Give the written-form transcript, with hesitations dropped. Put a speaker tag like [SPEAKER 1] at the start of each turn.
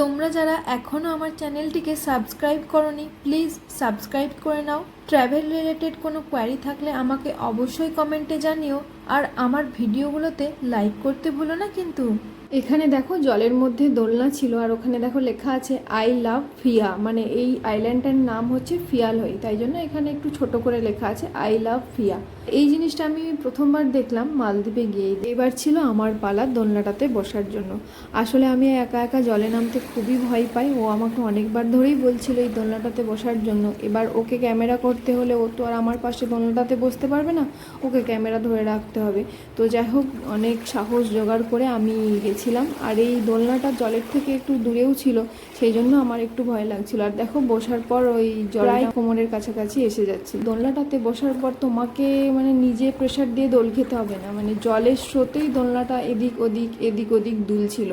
[SPEAKER 1] তোমরা যারা এখনও আমার চ্যানেলটিকে সাবস্ক্রাইব করোনি প্লিজ সাবস্ক্রাইব করে নাও। ট্র্যাভেল রিলেটেড কোনো কোয়ারি থাকলে আমাকে অবশ্যই কমেন্টে জানিও, আর আমার ভিডিওগুলোতে লাইক করতে ভুলো না কিন্তু। এখানে দেখো জলের মধ্যে দোলনা ছিল, আর ওখানে দেখো লেখা আছে আই লাভ ফিয়া, মানে এই আইল্যান্ডটার নাম হচ্ছে ফিয়ালহই, তাই জন্য এখানে একটু ছোট করে লেখা আছে আই লাভ ফিয়া। এই জিনিসটা আমি প্রথমবার দেখলাম মালদ্বীপে গিয়ে। এবার ছিল আমার পালা দোলনাটাতে বসার জন্য। আসলে আমি একা একা জলে নামতে খুবই ভয় পাই। ও আমাকে অনেকবার ধরেই বলছিল এই দোলনাটাতে বসার জন্য। এবার ওকে ক্যামেরা করতে হলে ও তো আর আমার পাশে দোলনাটাতে বসতে পারবে না, ওকে ক্যামেরা ধরে রাখতে হবে। তো যাই হোক, অনেক সাহস জোগাড় করে আমি গেছিলাম। আর এই দোলনাটা জলের থেকে একটু দূরেও ছিল, সেই জন্য আমার একটু ভয় লাগছিল। আর দেখো বসার পর ওই জলটা কোমরের কাছাকাছি এসে যাচ্ছে। দোলনাটাতে বসার পর তোমাকে মানে নিজে প্রেশার দিয়ে দোল খেতে হবে না, মানে জলের স্রোতেই দোলনাটা এদিক ওদিক দুলছিল।